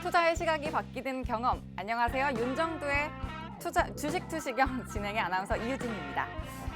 투자의 시각이 바뀌는 경험. 안녕하세요. 윤정두의 주식 투시경 진행의 아나운서 이유진입니다.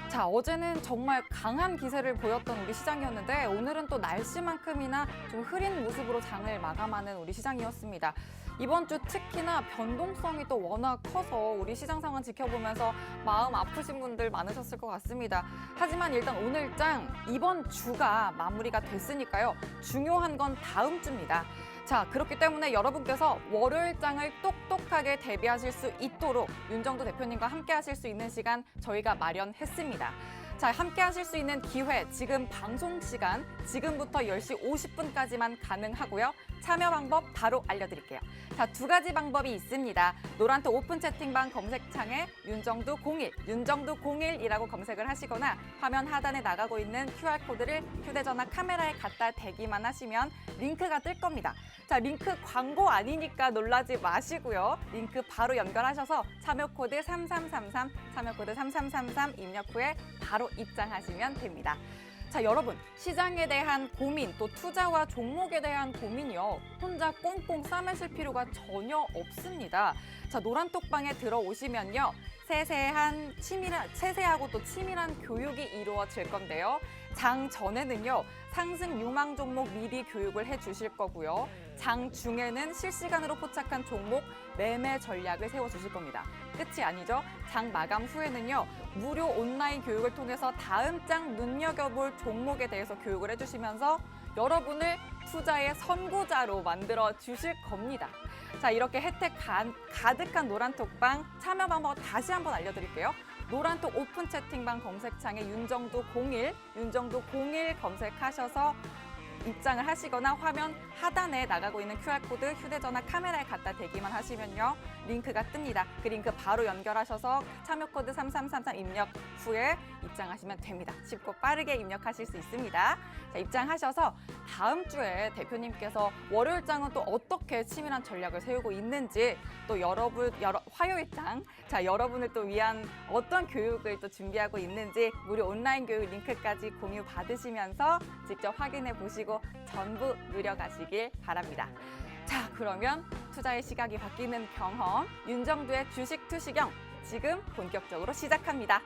자, 어제는 정말 강한 기세를 보였던 우리 시장이었는데 오늘은 또 날씨만큼이나 좀 흐린 모습으로 장을 마감하는 우리 시장이었습니다. 이번 주 특히나 변동성이 또 워낙 커서 우리 시장 상황 지켜보면서 마음 아프신 분들 많으셨을 것 같습니다. 하지만 일단 오늘장 이번 주가 마무리가 됐으니까요. 중요한 건 다음 주입니다. 자, 그렇기 때문에 여러분께서 월요일장을 똑똑하게 대비하실 수 있도록 윤정두 대표님과 함께 하실 수 있는 시간 저희가 마련했습니다. 자, 함께 하실 수 있는 기회, 지금 방송 시간, 지금부터 10시 50분까지만 가능하고요. 참여 방법 바로 알려드릴게요. 자, 두 가지 방법이 있습니다. 노란톡 오픈 채팅방 검색창에 윤정두 01, 윤정두 01이라고 검색을 하시거나 화면 하단에 나가고 있는 QR코드를 휴대전화 카메라에 갖다 대기만 하시면 링크가 뜰 겁니다. 자, 링크 광고 아니니까 놀라지 마시고요. 링크 바로 연결하셔서 참여코드 3333, 참여코드 3333 입력 후에 바로 입장하시면 됩니다. 자, 여러분, 시장에 대한 고민, 또 투자와 종목에 대한 고민이요. 혼자 꽁꽁 싸매실 필요가 전혀 없습니다. 자, 노란톡방에 들어오시면요. 세세하고 또 치밀한 교육이 이루어질 건데요. 장 전에는요. 상승 유망 종목 미리 교육을 해주실 거고요. 장 중에는 실시간으로 포착한 종목 매매 전략을 세워주실 겁니다. 끝이 아니죠. 장 마감 후에는요. 무료 온라인 교육을 통해서 다음 장 눈여겨볼 종목에 대해서 교육을 해주시면서 여러분을 투자의 선구자로 만들어 주실 겁니다. 자, 이렇게 혜택 가득한 노란톡방 참여 방법 다시 한번 알려드릴게요. 노란톡 오픈 채팅방 검색창에 윤정두 01, 윤정두 01 검색하셔서 입장을 하시거나 화면 하단에 나가고 있는 QR코드 휴대전화 카메라에 갖다 대기만 하시면요. 링크가 뜹니다. 그 링크 바로 연결하셔서 참여코드 3333 입력 후에 입장하시면 됩니다. 쉽고 빠르게 입력하실 수 있습니다. 자, 입장하셔서 다음 주에 대표님께서 월요일장은 또 어떻게 치밀한 전략을 세우고 있는지 또 화요일장, 자, 여러분을 또 위한 어떤 교육을 또 준비하고 있는지 무료 온라인 교육 링크까지 공유 받으시면서 직접 확인해 보시고 전부 누려가시길 바랍니다. 자, 그러면 투자의 시각이 바뀌는 경험, 윤정두의 주식 투시경 지금 본격적으로 시작합니다.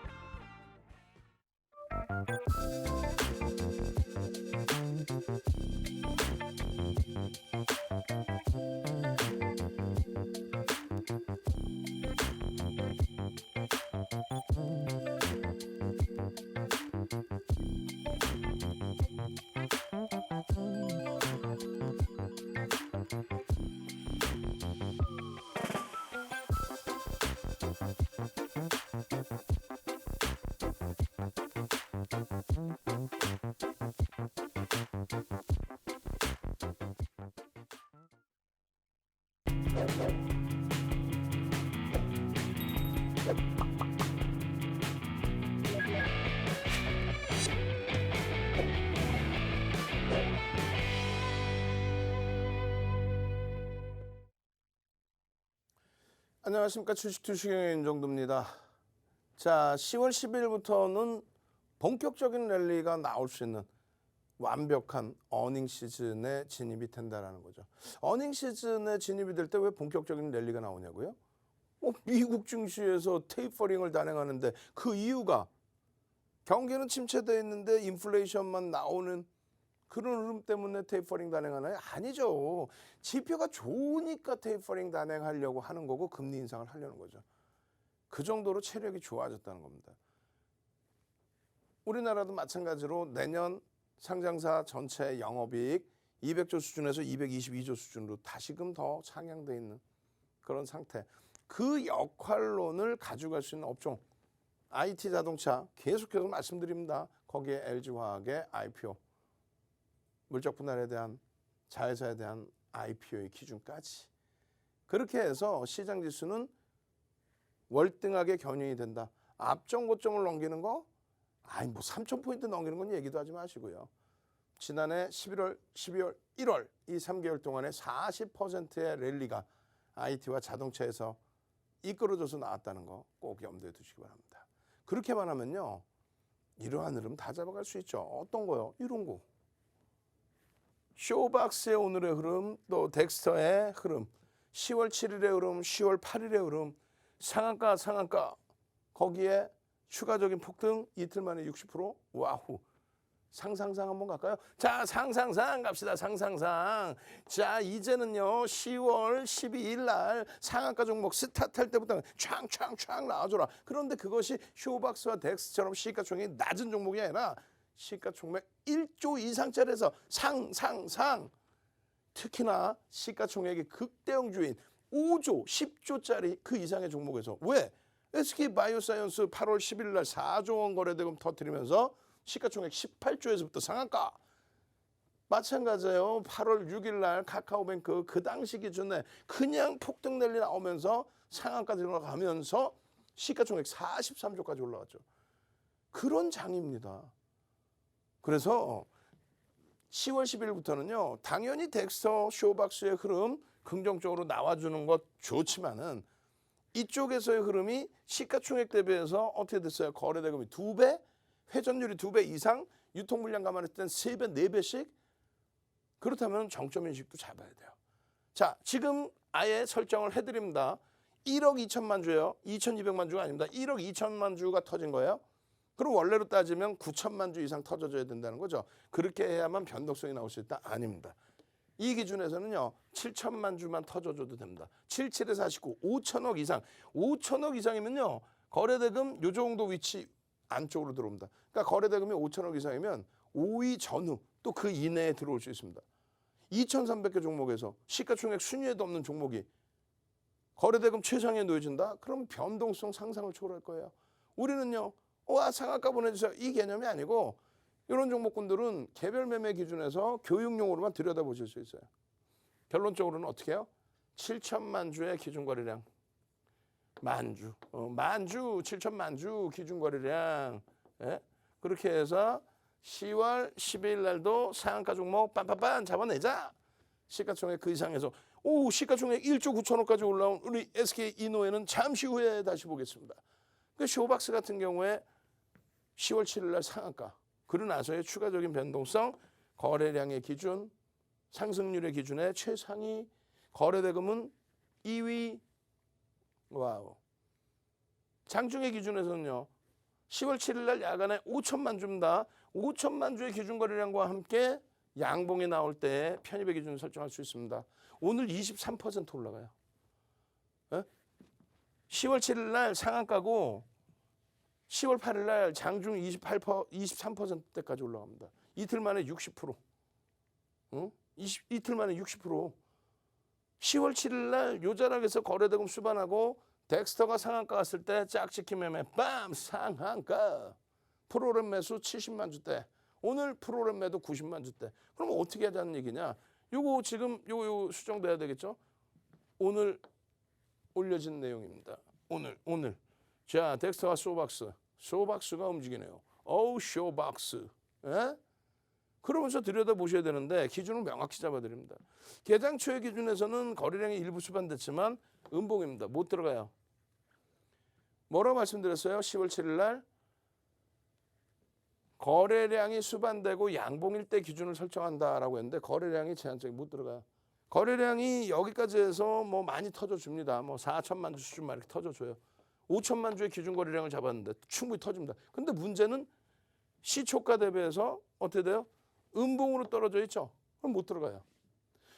안녕하십니까. 주식 투시경의 윤정두입니다. 자, 10월 10일부터는 본격적인 랠리가 나올 수 있는 완벽한 어닝 시즌에 진입이 된다는 거죠. 어닝 시즌에 진입이 될 때 왜 본격적인 랠리가 나오냐고요? 미국 증시에서 테이퍼링을 단행하는데 그 이유가 경기는 침체되어 있는데 인플레이션만 나오는 그런 흐름 때문에 테이퍼링 단행하나요? 아니죠. 지표가 좋으니까 테이퍼링 단행하려고 하는 거고 금리 인상을 하려는 거죠. 그 정도로 체력이 좋아졌다는 겁니다. 우리나라도 마찬가지로 내년 상장사 전체 영업이익 200조 수준에서 222조 수준으로 다시금 더 상향되어 있는 그런 상태. 그 역할론을 가져갈 수 있는 업종. IT 자동차 계속해서 말씀드립니다. 거기에 LG화학의 IPO. 물적 분할에 대한 자회사에 대한 IPO의 기준까지. 그렇게 해서 시장 지수는 월등하게 견인이 된다. 앞정 고점을 넘기는 거? 3,000포인트 넘기는 건 얘기도 하지 마시고요. 지난해 11월, 12월, 1월 이 3개월 동안에 40%의 랠리가 IT와 자동차에서 이끌어져서 나왔다는 거 꼭 염두에 두시기 바랍니다. 그렇게만 하면요. 이러한 흐름 다 잡아갈 수 있죠. 어떤 거요? 이런 거. 쇼박스의 오늘의 흐름, 또 덱스터의 흐름. 10월 7일의 흐름, 10월 8일의 흐름, 상한가 거기에 추가적인 폭등 이틀 만에 60%. 와우. 상상상 한번 갈까요? 자, 상상상 갑시다. 상상상. 자, 이제는요 10월 12일 날 상한가 종목 스타트할 때부터 촥촥촥 나와줘라. 그런데 그것이 쇼박스와 덱스처럼 시가총액이 낮은 종목이 아니라 시가총액 1조 이상짜리에서 상. 특히나 시가총액이 극대형주인 5조, 10조짜리 그 이상의 종목에서 왜? SK바이오사이언스 8월 10일 날 4조 원 거래대금 터뜨리면서 시가총액 18조에서부터 상한가. 마찬가지예요. 8월 6일 날 카카오뱅크 그 당시 기준에 그냥 폭등 랠리 나오면서 상한가 들어가면서 시가총액 43조까지 올라갔죠. 그런 장입니다. 그래서 10월 10일부터는요. 당연히 덱스터 쇼박스의 흐름 긍정적으로 나와주는 것 좋지만은 이쪽에서의 흐름이 시가총액 대비해서 어떻게 됐어요? 거래대금이 2배, 회전율이 2배 이상, 유통물량 감안했을 땐 3배, 4배씩. 그렇다면 정점인식도 잡아야 돼요. 자, 지금 아예 설정을 해드립니다. 1억 2천만 주예요. 2,200만 주가 아닙니다. 1억 2천만 주가 터진 거예요. 그럼 원래로 따지면 9천만 주 이상 터져줘야 된다는 거죠. 그렇게 해야만 변동성이 나올 수 있다? 아닙니다. 이 기준에서는요. 7천만 주만 터져줘도 됩니다. 77에서 49, 5천억 이상. 5천억 이상이면요. 거래대금 요 정도 위치 안쪽으로 들어옵니다. 그러니까 거래대금이 5천억 이상이면 5위 전후 또 그 이내에 들어올 수 있습니다. 2,300개 종목에서 시가총액 순위에도 없는 종목이 거래대금 최상위에 놓여진다? 그럼 변동성 상상을 초월할 거예요. 우리는요. 와 상한가 보내주세요. 이 개념이 아니고 이런 종목군들은 개별 매매 기준에서 교육용으로만 들여다보실 수 있어요. 결론적으로는 어떻게 해요? 7천만 주의 기준 거래량. 만주 7천만 주 기준 거래량. 예? 그렇게 해서 10월 12일 날도 상한가 종목 빰빰빰 잡아내자. 시가총액 그 이상에서 시가총액 1조 9천억까지 올라온 우리 SK 이노에는 잠시 후에 다시 보겠습니다. 그 쇼박스 같은 경우에 10월 7일 날 상한가. 그러고 나서의 추가적인 변동성, 거래량의 기준, 상승률의 기준에 최상위, 거래대금은 2위. 와우. 장중의 기준에서는요. 10월 7일 날 야간에 5천만 주입니다. 5천만 주의 기준 거래량과 함께 양봉이 나올 때 편입의 기준을 설정할 수 있습니다. 오늘 23% 올라가요. 에? 10월 7일 날 상한가고 10월 8일 날 장중 23%대까지 올라갑니다. 이틀 만에 60%. 응? 이틀 만에 60%. 10월 7일 날 요자락에서 거래대금 수반하고 덱스터가 상한가 갔을 때 짝짓기 매매 빰 상한가. 프로그램 매수 70만 주대. 오늘 프로그램 매도 90만 주대. 그럼 어떻게 하자는 얘기냐? 요거 지금 요거 수정돼야 되겠죠? 오늘 올려진 내용입니다. 오늘. 자, 덱스터와 쇼박스가 움직이네요. 쇼박스. 예? 그러면서 들여다보셔야 되는데 기준을 명확히 잡아드립니다. 개장 초의 기준에서는 거래량이 일부 수반됐지만 음봉입니다. 못 들어가요. 뭐라고 말씀드렸어요? 10월 7일 날 거래량이 수반되고 양봉일 때 기준을 설정한다라고 했는데 거래량이 제한적이 못 들어가요. 거래량이 여기까지 해서 뭐 많이 터져줍니다. 뭐 4천만 주 수준만 이렇게 터져줘요. 5천만 주의 기준 거래량을 잡았는데 충분히 터집니다. 근데 문제는 시초가 대비해서 어떻게 돼요? 음봉으로 떨어져 있죠. 그럼 못 들어가요.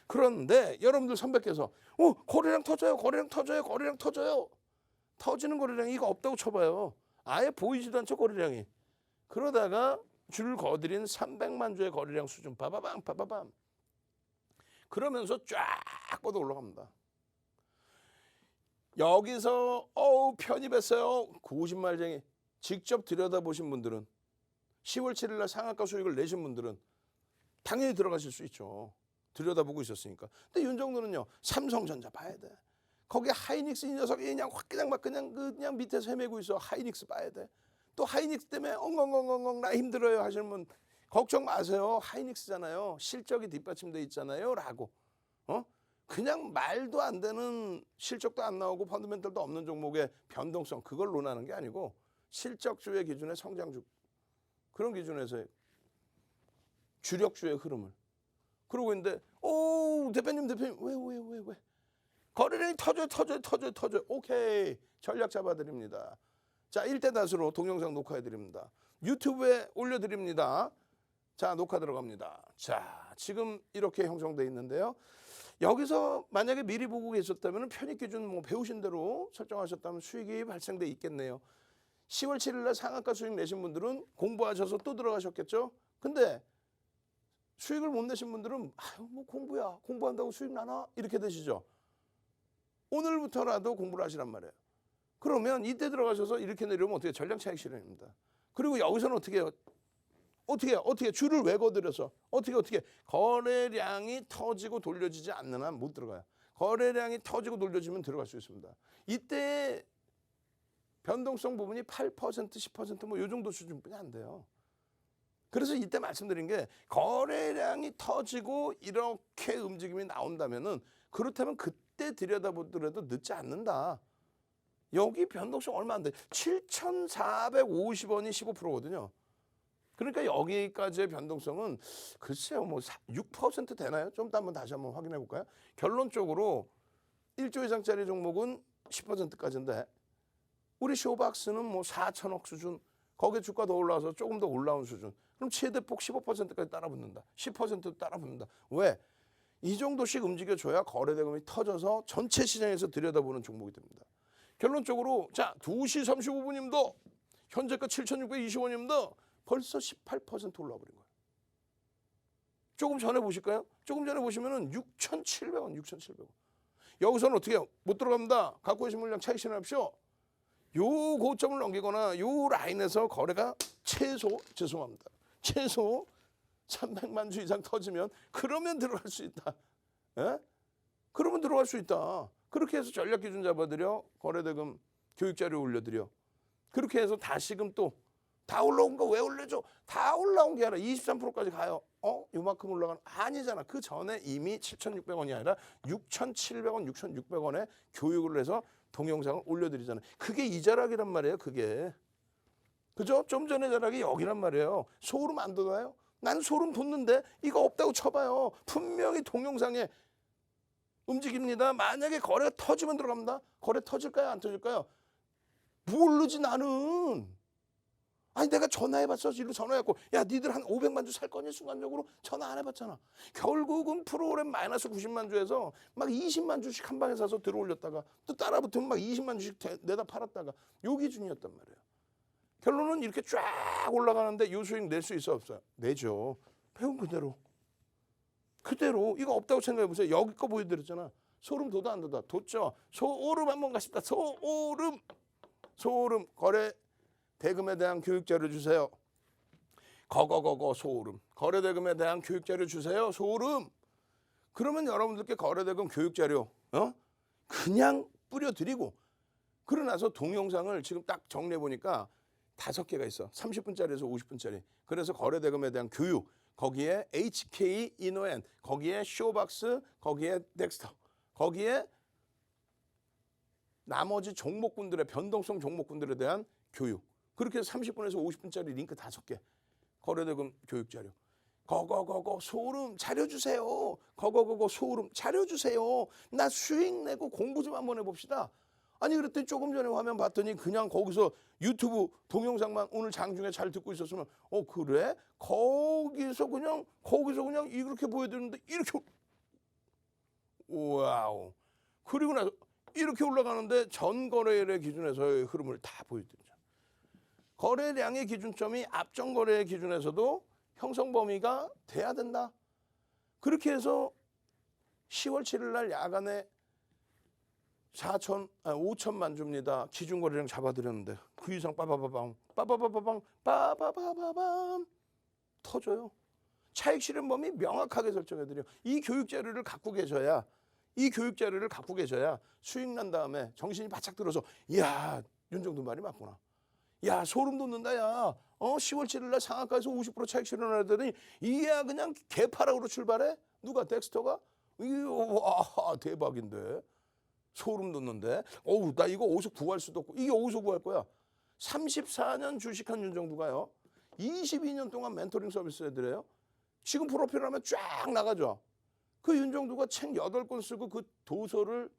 그런데 여러분들 선배께서 거래량 터져요. 터지는 거래량이 이거 없다고 쳐봐요. 아예 보이지도 않죠 거래량이. 그러다가 줄 거드린 300만 주의 거래량 수준 빠바밤. 그러면서 쫙 뻗어 올라갑니다. 여기서 편입했어요. 고신말쟁이. 직접 들여다보신 분들은 10월 7일 날 상한가 수익을 내신 분들은 당연히 들어가실 수 있죠. 들여다보고 있었으니까. 근데 윤정도는요. 삼성전자 봐야 돼. 거기 하이닉스 이 녀석이 그냥 밑에서 헤매고 있어. 하이닉스 봐야 돼. 또 하이닉스 때문에 엉엉엉엉 나 힘들어요 하시는 분 걱정 마세요. 하이닉스잖아요. 실적이 뒷받침돼 있잖아요. 라고. 그냥 말도 안 되는 실적도 안 나오고 펀더멘털도 없는 종목의 변동성 그걸 논하는 게 아니고 실적주의 기준의 성장주 그런 기준에서 주력주의 흐름을 그러고 있는데 대표님 왜 거래량이 터져요. 오케이. 전략 잡아드립니다. 자, 1대 다수로 동영상 녹화해드립니다. 유튜브에 올려드립니다. 자, 녹화 들어갑니다. 자, 지금 이렇게 형성되어 있는데요. 여기서 만약에 미리 보고 계셨다면 편입기준 뭐 배우신 대로 설정하셨다면 수익이 발생돼 있겠네요. 10월 7일 날 상한가 수익 내신 분들은 공부하셔서 또 들어가셨겠죠. 근데 수익을 못 내신 분들은 아유 뭐 공부야, 공부한다고 수익 나나 이렇게 되시죠. 오늘부터라도 공부를 하시란 말이에요. 그러면 이때 들어가셔서 이렇게 내려오면 어떻게 전량 차익 실현입니다. 그리고 여기서는 어떻게 해요? 어떻게 줄을 왜 거들여서 어떻게 거래량이 터지고 돌려지지 않는 한 못 들어가요. 거래량이 터지고 돌려지면 들어갈 수 있습니다. 이때 변동성 부분이 8%, 10%뭐 이 정도 수준뿐이 안 돼요. 그래서 이때 말씀드린 게 거래량이 터지고 이렇게 움직임이 나온다면은 그렇다면 그때 들여다보더라도 늦지 않는다. 여기 변동성 얼마 안 돼. 7,450원이 15%거든요. 그러니까 여기까지의 변동성은 글쎄요 뭐 6% 되나요? 좀 더 한번 다시 한번 확인해 볼까요? 결론적으로 1조 이상짜리 종목은 10%까지인데 우리 쇼박스는 뭐 4천억 수준, 거기에 주가 더 올라와서 조금 더 올라온 수준. 그럼 최대폭 15%까지 따라붙는다. 10%도 따라붙는다. 왜? 이 정도씩 움직여줘야 거래대금이 터져서 전체 시장에서 들여다보는 종목이 됩니다. 결론적으로 자 2시 35분입니다. 현재가 7,620원입니다. 벌써 18% 올라와 버린 거예요. 조금 전에 보실까요? 조금 전에 보시면은 6,700원, 6,700원. 여기서는 어떻게 해요? 못 들어갑니다. 갖고 계신 물량 차익 실현합시오. 요 고점을 넘기거나 요 라인에서 거래가 최소 300만 주 이상 터지면 그러면 들어갈 수 있다. 예? 그러면 들어갈 수 있다. 그렇게 해서 전략 기준 잡아드려 거래대금 교육자료 올려드려. 그렇게 해서 다시금 또 다 올라온 거 왜 올려줘? 다 올라온 게 아니라 23%까지 가요. 요만큼 올라가는 아니잖아. 그 전에 이미 7,600원이 아니라 6,700원, 6,600원에 교육을 해서 동영상을 올려드리잖아요. 그게 이 자락이란 말이에요. 그게. 그죠? 좀 전에 자락이 여기란 말이에요. 소름 안 돋아요? 난 소름 돋는데 이거 없다고 쳐봐요. 분명히 동영상에 움직입니다. 만약에 거래가 터지면 들어갑니다. 거래 터질까요? 안 터질까요? 모르지 나는. 아니 내가 전화해봤어. 일로 전화해갖고 야 니들 한 500만 주 살 거니? 순간적으로 전화 안 해봤잖아. 결국은 프로그램 마이너스 90만 주에서 막 20만 주씩 한 방에 사서 들어올렸다가 또 따라붙으면 막 20만 주씩 내다 팔았다가 요 기준이었단 말이에요. 결론은 이렇게 쫙 올라가는데 요 수익 낼 수 있어 없어요? 내죠. 배운 그대로. 그대로 이거 없다고 생각해보세요. 여기 거 보여드렸잖아. 소름 돋아 안 돋아? 돋죠. 소름 한번 가십니다. 소름 거래 대금에 대한 교육자료 주세요. 거거 소름. 거래대금에 대한 교육자료 주세요. 소름. 그러면 여러분들께 거래대금 교육자료 그냥 뿌려드리고 그러고 나서 동영상을 지금 딱 정리해보니까 5개가 있어. 30분짜리에서 50분짜리. 그래서 거래대금에 대한 교육. 거기에 HK, 이노엔, 거기에 쇼박스, 거기에 덱스터, 거기에 나머지 종목군들의 변동성 종목군들에 대한 교육. 그렇게 해서 30분에서 50분짜리 링크 5개. 거래대금 교육자료. 거거 소름 차려주세요. 거거 소름 차려주세요. 나 수익 내고 공부 좀 한번 해봅시다. 아니 그랬더니 조금 전에 화면 봤더니 그냥 거기서 유튜브 동영상만 오늘 장중에 잘 듣고 있었으면 그래? 거기서 그냥 이렇게 보여드리는데 이렇게 와우. 그리고 나서 이렇게 올라가는데 전 거래일의 기준에서의 흐름을 다 보여드리죠. 거래량의 기준점이 앞전 거래의 기준에서도 형성 범위가 돼야 된다. 그렇게 해서 10월 7일 날 야간에 5천만 주입니다. 기준 거래량 잡아드렸는데 그 이상 빠바바방 터져요. 차익 실현 범위 명확하게 설정해드려. 이 교육 자료를 갖고 계셔야 수익 난 다음에 정신이 바짝 들어서 야 윤정도 말이 맞구나. 야 소름 돋는다 야. 10월 7일 날 상한가에서 50% 차익 실현하더니 이야 그냥 개파락으로 출발해? 누가 덱스터가? 이거 대박인데. 소름 돋는데. 나 이거 어디서 구할 수도 없고. 이게 어디서 구할 거야? 34년 주식한 윤정도가요. 22년 동안 멘토링 서비스 해드려요. 지금 프로필 하면 쫙 나가죠. 그 윤정도가 책 8권 쓰고 그 도서를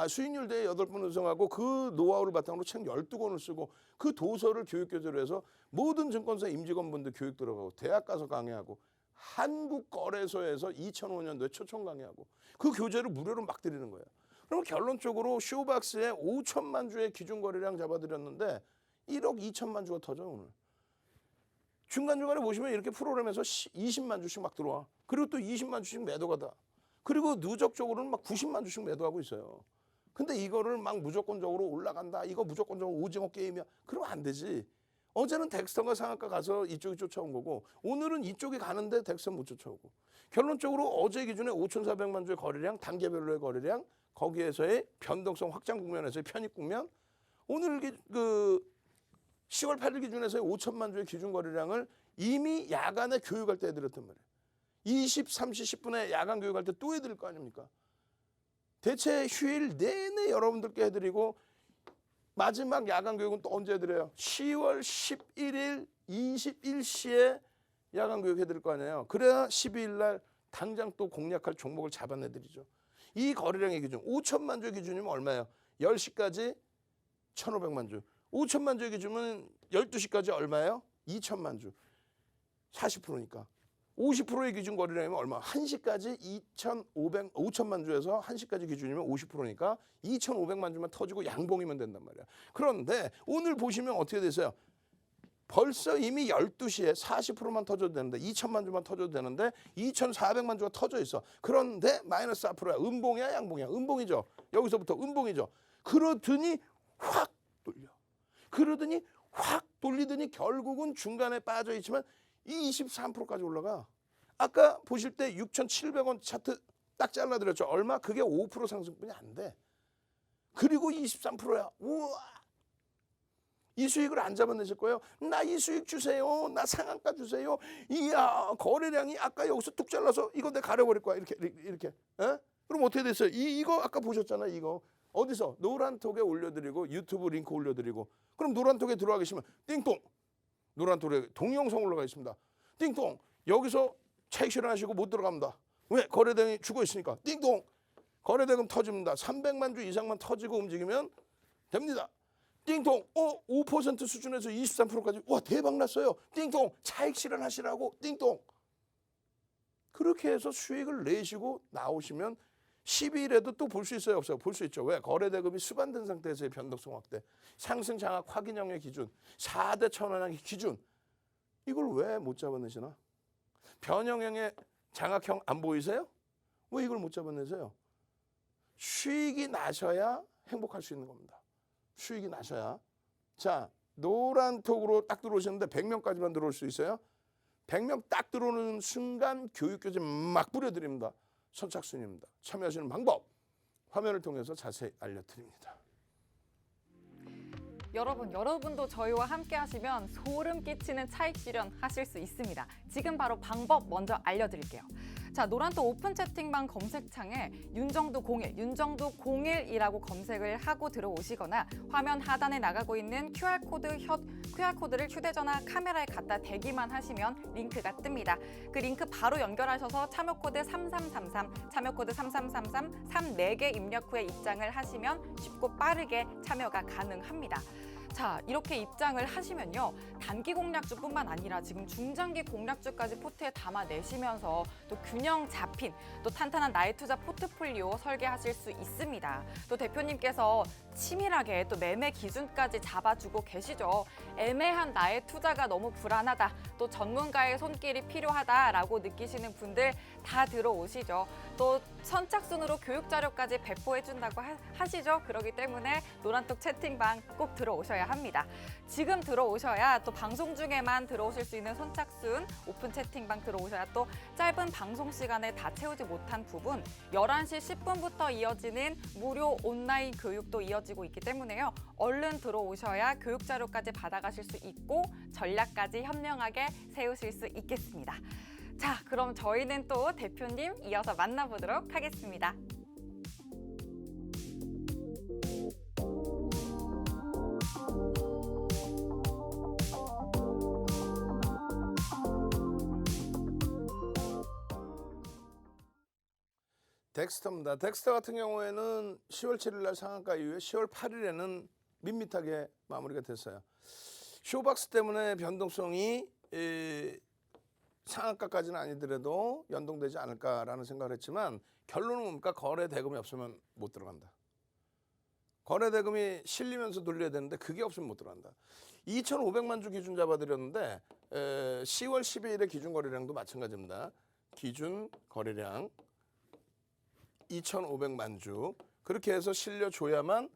수익률 대회 8번 우승하고 그 노하우를 바탕으로 책 12권을 쓰고 그 도서를 교육교재로 해서 모든 증권사 임직원분들 교육 들어가고 대학 가서 강의하고 한국거래소에서 2005년도에 초청 강의하고 그 교재를 무료로 막 드리는 거예요. 그럼 결론적으로 쇼박스에 5천만 주의 기준 거래량 잡아드렸는데 1억 2천만 주가 터져 오늘. 중간중간에 보시면 이렇게 프로그램에서 20만 주씩 막 들어와. 그리고 또 20만 주씩 매도가 다. 그리고 누적적으로는 막 90만 주씩 매도하고 있어요. 근데 이거를 막 무조건적으로 올라간다. 이거 무조건적으로 오징어 게임이야. 그러면 안 되지. 어제는 덱스터가 상한가 가서 이쪽이 쫓아온 거고 오늘은 이쪽이 가는데 덱스터 못 쫓아오고. 결론적으로 어제 기준에 5,400만 주의 거래량, 단계별로의 거래량, 거기에서의 변동성 확장 국면에서의 편입 국면, 오늘 그 10월 8일 기준에서의 5천만 주의 기준 거래량을 이미 야간에 교육할 때 해드렸단 말이에요. 20, 30, 10분에 야간 교육할 때 또 해드릴 거 아닙니까? 대체 휴일 내내 여러분들께 해드리고 마지막 야간 교육은 또 언제 해드려요? 10월 11일 21시에 야간 교육 해드릴 거 아니에요. 그래야 12일 날 당장 또 공략할 종목을 잡아내드리죠. 이 거래량의 기준 5천만 주 기준이면 얼마예요? 10시까지 1,500만 주. 5천만 주의 기준은 12시까지 얼마예요? 2천만 주. 40%니까. 50%의 기준 거래량이면 얼마? 1시까지 5천만 주에서 1시까지 기준이면 50%니까 2,500만 주만 터지고 양봉이면 된단 말이야. 그런데 오늘 보시면 어떻게 되세요? 벌써 이미 12시에 40%만 터져도 되는데 2천만 주만 터져도 되는데 2,400만 주가 터져 있어. 그런데 마이너스 4%야. 음봉이야 양봉이야? 음봉이죠. 여기서부터 음봉이죠. 그러더니 확 돌려. 그러더니 확 돌리더니 결국은 중간에 빠져 있지만 23%까지 올라가. 아까 보실 때 6,700원 차트 딱 잘라드렸죠. 얼마? 그게 5% 상승분이 안 돼. 그리고 23%야. 우와. 이 수익을 안 잡아내실 거예요. 나 이 수익 주세요. 나 상한가 주세요. 이야 거래량이 아까 여기서 뚝 잘라서 이거 내가 가려버릴 거야. 이렇게. 에? 그럼 어떻게 됐어요? 이거 아까 보셨잖아. 이거. 어디서? 노란톡에 올려드리고 유튜브 링크 올려드리고 그럼 노란톡에 들어와 계시면 띵동 노란톡에 동영상 올라가 있습니다. 띵동 여기서 차익 실현하시고 못 들어갑니다. 왜? 거래대금이 죽어 있으니까 띵동 거래대금 터집니다. 300만 주 이상만 터지고 움직이면 됩니다. 띵동 5% 수준에서 23%까지 와 대박 났어요. 띵동 차익 실현하시라고 띵동 그렇게 해서 수익을 내시고 나오시면 12일에도 또 볼 수 있어요? 없어요? 볼 수 있죠. 왜? 거래대금이 수반된 상태에서의 변동성 확대, 상승 장악 확인형의 기준, 4대 천원형의 기준 이걸 왜 못 잡아내시나? 변형형의 장악형 안 보이세요? 왜 이걸 못 잡아내세요? 수익이 나셔야 행복할 수 있는 겁니다. 수익이 나셔야. 자, 노란톡으로 딱 들어오시는데 100명까지만 들어올 수 있어요? 100명 딱 들어오는 순간 교육교재 막 뿌려드립니다. 선착순입니다. 참여하시는 방법 화면을 통해서 자세히 알려드립니다. 여러분도 저희와 함께 하시면 소름 끼치는 차익 실현 하실 수 있습니다. 지금 바로 방법 먼저 알려드릴게요. 자, 노란톡 오픈 채팅방 검색창에 윤정두 01, 윤정두 01이라고 검색을 하고 들어오시거나 화면 하단에 나가고 있는 QR코드를 휴대전화 카메라에 갖다 대기만 하시면 링크가 뜹니다. 그 링크 바로 연결하셔서 참여코드 3333, 참여코드 3333, 34개 입력 후에 입장을 하시면 쉽고 빠르게 참여가 가능합니다. 자, 이렇게 입장을 하시면요. 단기 공략주뿐만 아니라 지금 중장기 공략주까지 포트에 담아내시면서 또 균형 잡힌 또 탄탄한 나의 투자 포트폴리오 설계하실 수 있습니다. 또 대표님께서 치밀하게 또 매매 기준까지 잡아주고 계시죠. 애매한 나의 투자가 너무 불안하다. 또 전문가의 손길이 필요하다라고 느끼시는 분들 다 들어오시죠. 또 선착순으로 교육 자료까지 배포해준다고 하시죠. 그렇기 때문에 노란톡 채팅방 꼭 들어오셔야 합니다. 지금 들어오셔야 또 방송 중에만 들어오실 수 있는 선착순 오픈 채팅방 들어오셔야 또 짧은 방송 시간에 다 채우지 못한 부분 11시 10분부터 이어지는 무료 온라인 교육도 이어지고 있기 때문에요. 얼른 들어오셔야 교육 자료까지 받아가실 수 있고 전략까지 현명하게 세우실 수 있겠습니다. 자, 그럼 저희는 또 대표님 이어서 만나보도록 하겠습니다. 덱스터입니다. 덱스터 같은 경우에는 10월 7일 날 상한가 이후에 10월 8일에는 밋밋하게 마무리가 됐어요. 쇼박스 때문에 변동성이 상한가까지는 아니더라도 연동되지 않을까라는 생각을 했지만 결론은 뭡니까? 거래 대금이 없으면 못 들어간다. 거래 대금이 실리면서 돌려야 되는데 그게 없으면 못 들어간다. 2,500만 주 기준 잡아드렸는데 10월 12일에 기준 거래량도 마찬가지입니다. 기준 거래량 2,500만 주 그렇게 해서 실려줘야만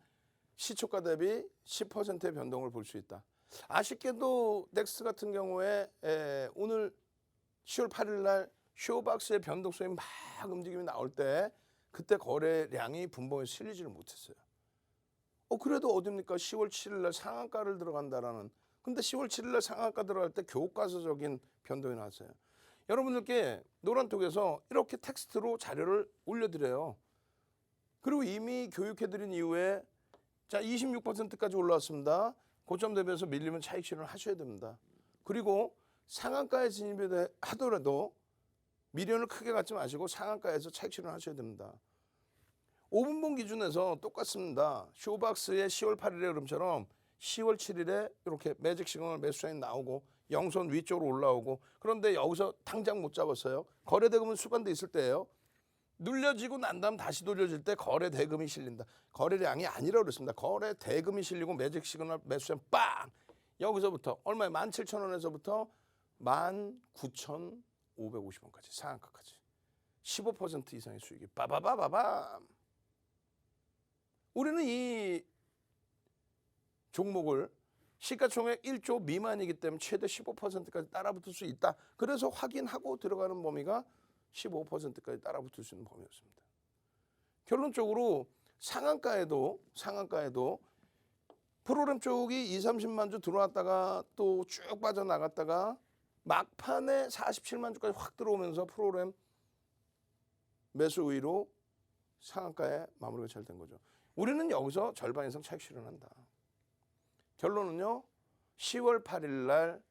시초가 대비 10%의 변동을 볼 수 있다. 아쉽게도 넥스 같은 경우에 오늘 10월 8일 날 쇼박스의 변동성이 막 움직임이 나올 때 그때 거래량이 분봉에 실리지를 못했어요. 그래도 어딥니까? 10월 7일 날 상한가를 들어간다라는. 근데 10월 7일 날 상한가 들어갈 때 교과서적인 변동이 나왔어요. 여러분들께 노란톡에서 이렇게 텍스트로 자료를 올려드려요. 그리고 이미 교육해드린 이후에 자 26%까지 올라왔습니다. 고점 대비해서 밀리면 차익 실현을 하셔야 됩니다. 그리고 상한가에 진입이 하더라도 미련을 크게 갖지 마시고 상한가에서 차익 실현을 하셔야 됩니다. 5분봉 기준에서 똑같습니다. 쇼박스의 10월 8일의 흐름처럼 10월 7일에 이렇게 매직 시그널 매수 사인 나오고 영선 위쪽으로 올라오고 그런데 여기서 당장 못 잡았어요. 거래 대금은 수반돼 있을 때예요. 눌려지고 난 다음 다시 돌려질 때 거래 대금이 실린다. 거래량이 아니라 그랬습니다. 거래 대금이 실리고 매직 시그널 매수 사인 빵! 여기서부터 얼마에 17,000원에서부터 19,550원까지 상한가까지 15% 이상의 수익이 빠바바바밤. 우리는 이 종목을 시가총액 1조 미만이기 때문에 최대 15%까지 따라붙을 수 있다. 그래서 확인하고 들어가는 범위가 15%까지 따라붙을 수 있는 범위였습니다. 결론적으로 상한가에도 프로그램 쪽이 2, 30만 주 들어왔다가 또 쭉 빠져나갔다가 막판에 47만 주까지 확 들어오면서 프로그램 매수 우위로 상한가에 마무리가 잘 된 거죠. 우리는 여기서 절반 이상 차익 실현한다. 결론은요. 10월 8일 날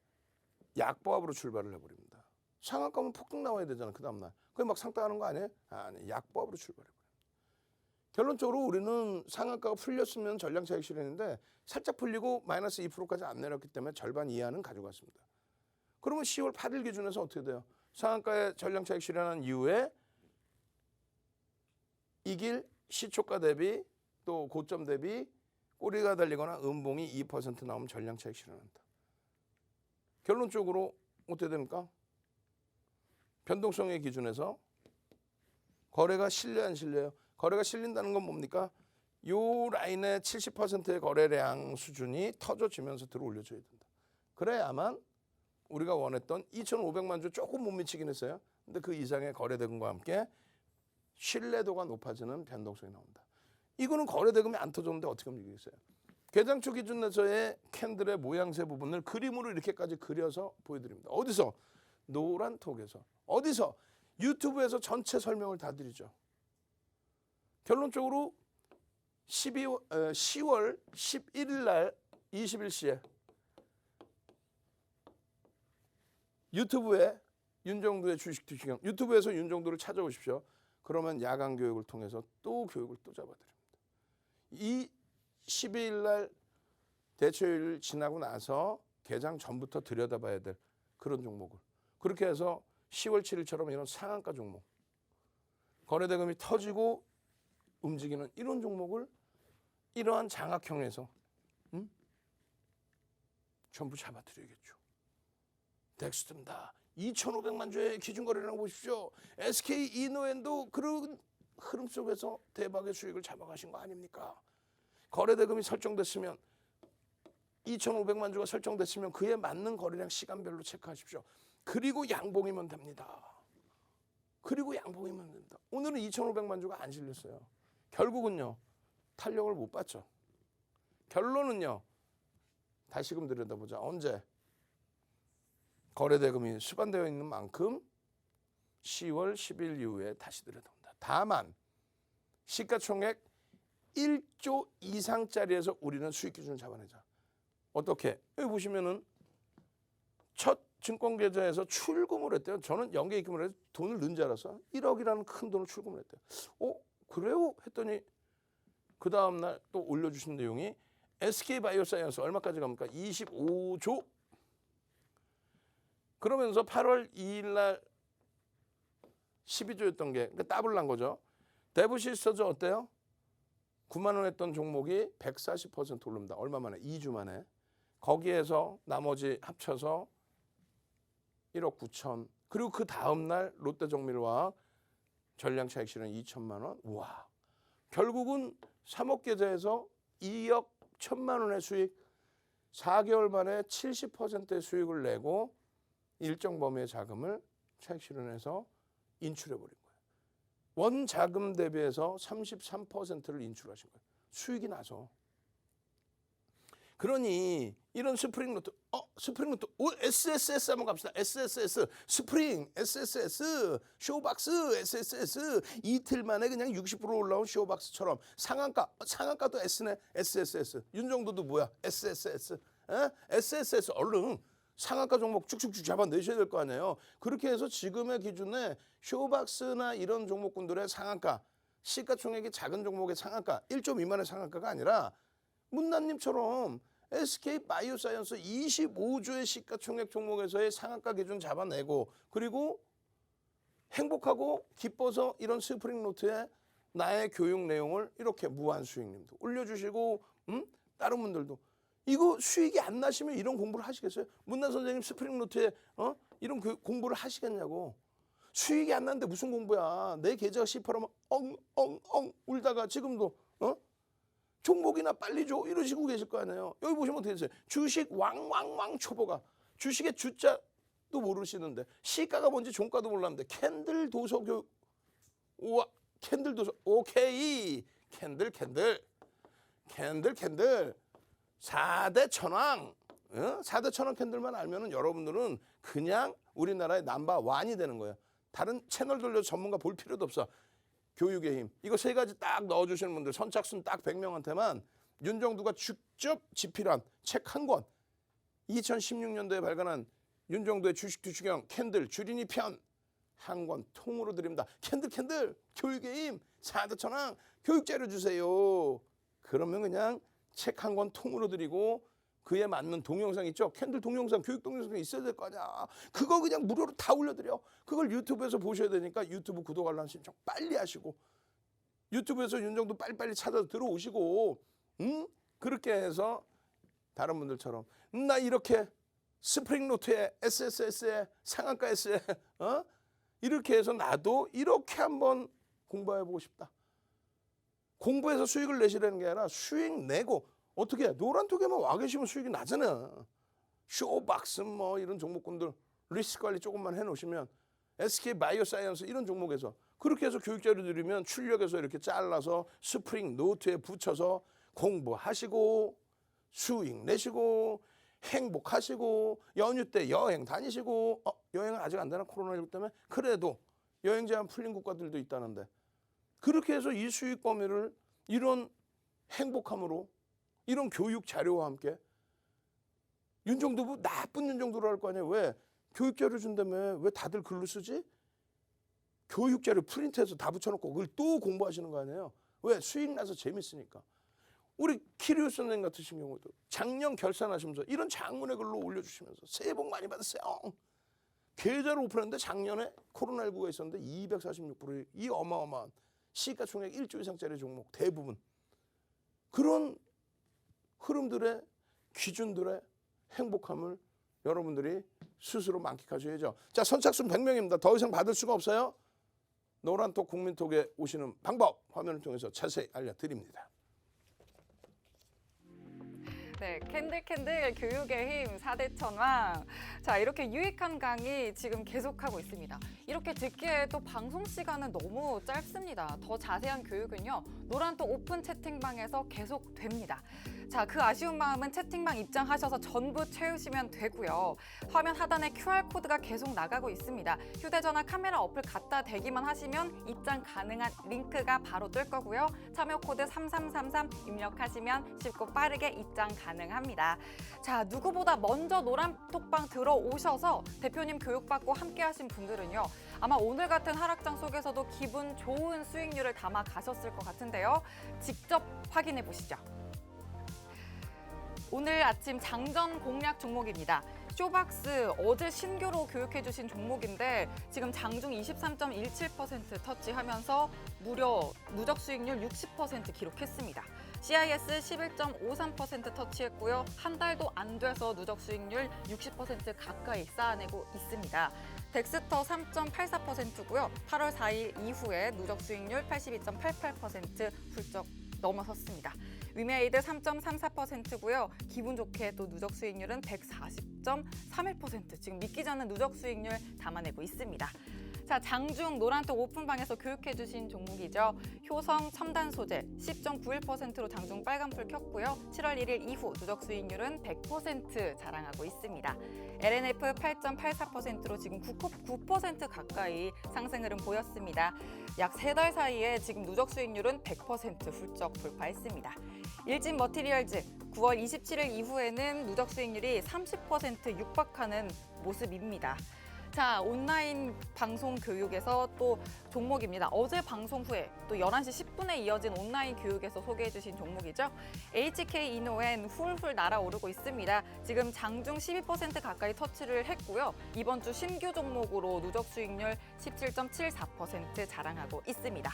약보합으로 출발을 해버립니다. 상한가면 폭등 나와야 되잖아. 그 다음날. 그게 막 상따하는 거 아니에요? 아니, 약보합으로 출발해버립니다. 결론적으로 우리는 상한가가 풀렸으면 전량 차익 실현인데 살짝 풀리고 마이너스 2%까지 안 내렸기 때문에 절반 이하는 가져갔습니다. 그러면 10월 8일 기준에서 어떻게 돼요? 상한가에 전량 차익 실현한 이후에 이길 시초가 대비 또 고점 대비 꼬리가 달리거나 음봉이 2% 나오면 전량 차익 실현한다. 결론적으로 어떻게 됩니까? 변동성의 기준에서 거래가 실려 안 실려요? 거래가 실린다는 건 뭡니까? 요 라인의 70%의 거래량 수준이 터져지면서 들어 올려줘야 된다. 그래야만 우리가 원했던 2,500만 주 조금 못 미치긴 했어요. 근데 그 이상의 거래 대금과 함께 신뢰도가 높아지는 변동성이 나온다. 이거는 거래 대금이 안 터졌는데 어떻게 하면 이기겠어요? 개장초 기준에서의 캔들의 모양새 부분을 그림으로 이렇게까지 그려서 보여드립니다. 어디서? 노란톡에서. 어디서? 유튜브에서 전체 설명을 다 드리죠. 결론적으로 10월 11일 날 21시에 유튜브에 윤정두의 주식 투시경 유튜브에서 윤정두를 찾아오십시오. 그러면 야간 교육을 통해서 또 교육을 또 잡아드립니다. 이 12일 날 대체율 지나고 나서 개장 전부터 들여다봐야 될 그런 종목을 그렇게 해서 10월 7일처럼 이런 상한가 종목 거래 대금이 터지고 움직이는 이런 종목을 이러한 장악형에서 전부 잡아드려야겠죠. 덱스터입니다. 2,500만 주의 기준 거래량 보십시오. SK 이노엔도 그런 흐름 속에서 대박의 수익을 잡아가신 거 아닙니까? 거래 대금이 설정됐으면 2,500만 주가 설정됐으면 그에 맞는 거래량 시간별로 체크하십시오. 그리고 양봉이면 됩니다. 오늘은 2,500만 주가 안 실렸어요. 결국은요. 탄력을 못 받죠. 결론은요. 다시금 들여다보자. 언제? 거래 대금이 수반되어 있는 만큼 10월 10일 이후에 다시 들여다본다. 다만 시가총액 1조 이상짜리에서 우리는 수익 기준을 잡아내자. 어떻게? 여기 보시면은 첫 증권 계좌에서 출금을 했대요. 저는 연계 입금을 해서 돈을 넣은 줄 알아서 1억이라는 큰 돈을 출금을 했대요. 그래요? 했더니 그 다음 날 또 올려주신 내용이 SK바이오사이언스 얼마까지 갑니까? 25조. 그러면서 8월 2일 날 12조였던 게 그러니까 더블 난 거죠. 데브시스터즈 어때요? 9만 원 했던 종목이 140% 오릅니다. 얼마 만에? 2주 만에. 거기에서 나머지 합쳐서 1억 9천. 그리고 그 다음 날 롯데정밀화학 전량차익 실현 2천만 원. 우와. 결국은 3억 계좌에서 2억 1천만 원의 수익, 4개월 만에 70%의 수익을 내고 일정 범위의 자금을 차익 실현해서 인출해버린 거예요. 원 자금 대비해서 33%를 인출하신 거예요. 수익이 나서. 그러니 이런 스프링노트, SSS 한번 갑시다. SSS, 스프링, SSS, 쇼박스, SSS 이틀 만에 그냥 60% 올라온 쇼박스처럼 상한가도 S네, SSS. 윤정도도 뭐야? SSS, SSS 얼른 상한가 종목 쭉쭉쭉 잡아내셔야 될 거 아니에요. 그렇게 해서 지금의 기준에 쇼박스나 이런 종목군들의 상한가, 시가총액이 작은 종목의 상한가, 1조 미만의 상한가가 아니라 문난님처럼 SK바이오사이언스 25조의 시가총액 종목에서의 상한가 기준 잡아내고 그리고 행복하고 기뻐서 이런 스프링노트에 나의 교육 내용을 이렇게 무한수익님도 올려주시고 다른 분들도 이거 수익이 안 나시면 이런 공부를 하시겠어요? 문난 선생님 스프링노트에 이런 공부를 하시겠냐고. 수익이 안 나는데 무슨 공부야. 내 계좌가 시퍼라면 엉엉엉 울다가 지금도 종목이나 빨리 줘 이러시고 계실 거 아니에요. 여기 보시면 어떻게 되세요? 주식 왕왕왕 초보가 주식의 주자도 모르시는데 시가가 뭔지 종가도 몰랐는데 캔들 도서 교육. 우와 캔들 도서 오케이 캔들 4대 천왕 4대 천왕 캔들만 알면은 여러분들은 그냥 우리나라의 넘버1이 되는 거예요. 다른 채널 돌려 전문가 볼 필요도 없어. 교육의 힘. 이거 세 가지 딱 넣어주시는 분들 선착순 딱 100명한테만 윤정두가 직접 집필한 책 한 권 2016년도에 발간한 윤정두의 주식 투시경 캔들 주린이 편 한 권 통으로 드립니다. 캔들 교육의 힘 4대 천왕 교육자료 주세요. 그러면 그냥 책 한 권 통으로 드리고 그에 맞는 동영상 있죠? 캔들 동영상, 교육 동영상이 있어야 될 거 아니야. 그거 그냥 무료로 다 올려드려. 그걸 유튜브에서 보셔야 되니까 유튜브 구독 알람 신청 빨리 하시고 유튜브에서 윤정도 빨리빨리 찾아서 들어오시고 그렇게 해서 다른 분들처럼 나 이렇게 스프링노트에 SSS에 상한가 S에 이렇게 해서 나도 이렇게 한번 공부해보고 싶다. 공부해서 수익을 내시라는 게 아니라 수익 내고 어떻게 해? 노란톡에만 와 계시면 수익이 나잖아. 쇼박스 뭐 이런 종목군들 리스크 관리 조금만 해놓으시면 SK바이오사이언스 이런 종목에서 그렇게 해서 교육자료 드리면 출력해서 이렇게 잘라서 스프링 노트에 붙여서 공부하시고 수익 내시고 행복하시고 연휴 때 여행 다니시고 여행은 아직 안 되나 코로나19 때문에 그래도 여행 제한 풀린 국가들도 있다는데 그렇게 해서 이 수익 범위를 이런 행복함으로 이런 교육 자료와 함께 윤정도 나쁜 윤정도로 할 거 아니에요. 왜? 교육 자료 준다며 왜 다들 글로 쓰지? 교육 자료 프린트해서 다 붙여놓고 그걸 또 공부하시는 거 아니에요. 왜? 수익 나서 재밌으니까. 우리 키리우스 선생님 같으신 경우도 작년 결산하시면서 이런 장문의 글로 올려주시면서 새해 복 많이 받으세요. 계좌를 오픈했는데 작년에 코로나19가 있었는데 246%의 이 어마어마한 시가총액 1조 이상짜리 종목 대부분 그런 흐름들의 기준들의 행복함을 여러분들이 스스로 만끽하셔야죠. 자, 선착순 100명입니다. 더 이상 받을 수가 없어요. 노란톡 국민톡에 오시는 방법 화면을 통해서 자세히 알려드립니다. 네, 캔들 교육의 힘 4대 천왕. 자, 이렇게 유익한 강의 지금 계속하고 있습니다. 이렇게 듣기에 또 방송 시간은 너무 짧습니다. 더 자세한 교육은요, 노란톡 오픈 채팅방에서 계속됩니다. 자, 그 아쉬운 마음은 채팅방 입장하셔서 전부 채우시면 되고요. 화면 하단에 QR코드가 계속 나가고 있습니다. 휴대전화 카메라 어플 갖다 대기만 하시면 입장 가능한 링크가 바로 뜰 거고요. 참여 코드 3333 입력하시면 쉽고 빠르게 입장 가능합니다. 자, 누구보다 먼저 노란톡방 들어오셔서 대표님 교육받고 함께 하신 분들은요. 아마 오늘 같은 하락장 속에서도 기분 좋은 수익률을 담아 가셨을 것 같은데요. 직접 확인해 보시죠. 오늘 아침 장전 공략 종목입니다. 쇼박스 어제 신규로 교육해 주신 종목인데 지금 장중 23.17% 터치하면서 무려 누적 수익률 60% 기록했습니다. CIS 11.53% 터치했고요. 한 달도 안 돼서 누적 수익률 60% 가까이 쌓아내고 있습니다. 덱스터 3.84%고요. 8월 4일 이후에 누적 수익률 82.88% 훌쩍 넘어섰습니다. 위메이드 3.34%고요. 기분 좋게 또 누적 수익률은 140.31%. 지금 믿기지 않는 누적 수익률 담아내고 있습니다. 자, 장중 노란톡 오픈방에서 교육해 주신 종목이죠. 효성 첨단 소재 10.91%로 장중 빨간불 켰고요. 7월 1일 이후 누적 수익률은 100% 자랑하고 있습니다. LNF 8.84%로 지금 9% 가까이 상승 흐름 보였습니다. 약 3달 사이에 지금 누적 수익률은 100% 훌쩍 돌파했습니다. 일진 머티리얼즈 9월 27일 이후에는 누적 수익률이 30% 육박하는 모습입니다. 자, 온라인 방송 교육에서 또 종목입니다. 어제 방송 후에 또 11시 10분에 이어진 온라인 교육에서 소개해 주신 종목이죠. HK 이노엔 훌훌 날아오르고 있습니다. 지금 장중 12% 가까이 터치를 했고요. 이번 주 신규 종목으로 누적 수익률 17.74% 자랑하고 있습니다.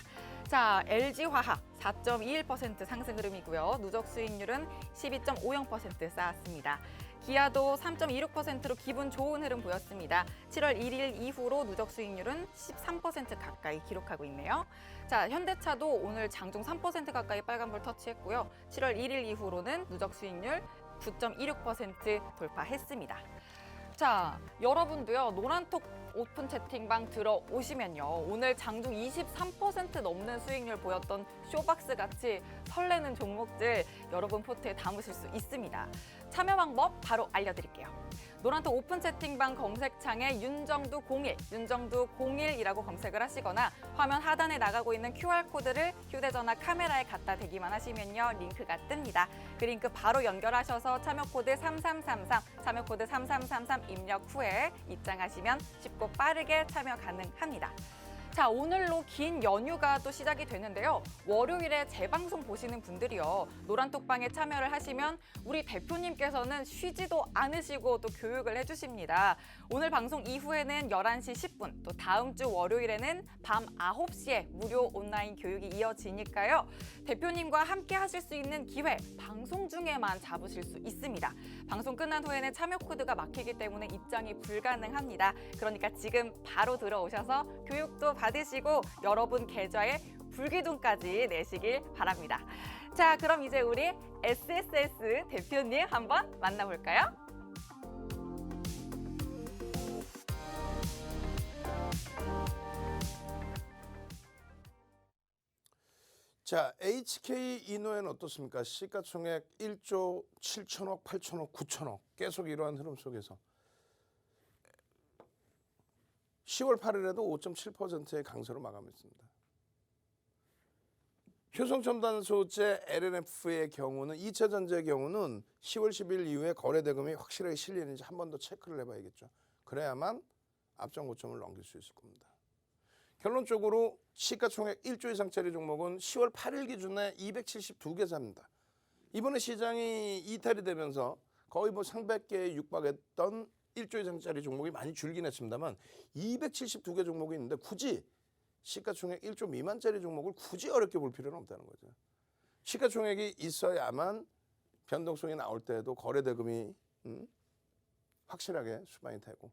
자, LG화학 4.21% 상승 흐름이고요. 누적 수익률은 12.50% 쌓았습니다. 기아도 3.26%로 기분 좋은 흐름 보였습니다. 7월 1일 이후로 누적 수익률은 13% 가까이 기록하고 있네요. 자, 현대차도 오늘 장중 3% 가까이 빨간불 터치했고요. 7월 1일 이후로는 누적 수익률 9.26% 돌파했습니다. 자, 여러분도요. 노란톡 오픈 채팅방 들어오시면요. 오늘 장중 23% 넘는 수익률 보였던 쇼박스 같이 설레는 종목들 여러분 포트에 담으실 수 있습니다. 참여 방법 바로 알려드릴게요. 노란톡 오픈 채팅방 검색창에 윤정두 01, 윤정두 01이라고 검색을 하시거나 화면 하단에 나가고 있는 QR코드를 휴대전화 카메라에 갖다 대기만 하시면요. 링크가 뜹니다. 그 링크 바로 연결하셔서 참여코드 3333, 참여코드 3333 입력 후에 입장하시면 쉽고 빠르게 참여 가능합니다. 자, 오늘로 긴 연휴가 또 시작이 되는데요. 월요일에 재방송 보시는 분들이요. 노란톡방에 참여를 하시면 우리 대표님께서는 쉬지도 않으시고 또 교육을 해주십니다. 오늘 방송 이후에는 11시 10분, 또 다음 주 월요일에는 밤 9시에 무료 온라인 교육이 이어지니까요. 대표님과 함께 하실 수 있는 기회, 방송 중에만 잡으실 수 있습니다. 방송 끝난 후에는 참여 코드가 막히기 때문에 입장이 불가능합니다. 그러니까 지금 바로 들어오셔서 교육도 받으시고 여러분 계좌에 불기둥까지 내시길 바랍니다. 자, 그럼 이제 우리 SSS 대표님 한번 만나볼까요? 자, HK 이노엔 어떻습니까? 시가총액 1조 7천억, 8천억, 9천억 계속 이러한 흐름 속에서 10월 8일에도 5.7%의 강세로 마감했습니다. 효성첨단 소재 LNF의 경우는 2차 전지의 경우는 10월 10일 이후에 거래 대금이 확실하게 실리는지 한 번 더 체크를 해봐야겠죠. 그래야만 앞전 고점을 넘길 수 있을 겁니다. 결론적으로 시가총액 1조 이상짜리 종목은 10월 8일 기준에 272개 삽니다. 이번에 시장이 이탈이 되면서 거의 300개에 육박했던 1조 이상짜리 종목이 많이 줄긴 했습니다만 272개 종목이 있는데 굳이 시가총액 1조 미만짜리 종목을 굳이 어렵게 볼 필요는 없다는 거죠. 시가총액이 있어야만 변동성이 나올 때에도 거래 대금이 확실하게 수반이 되고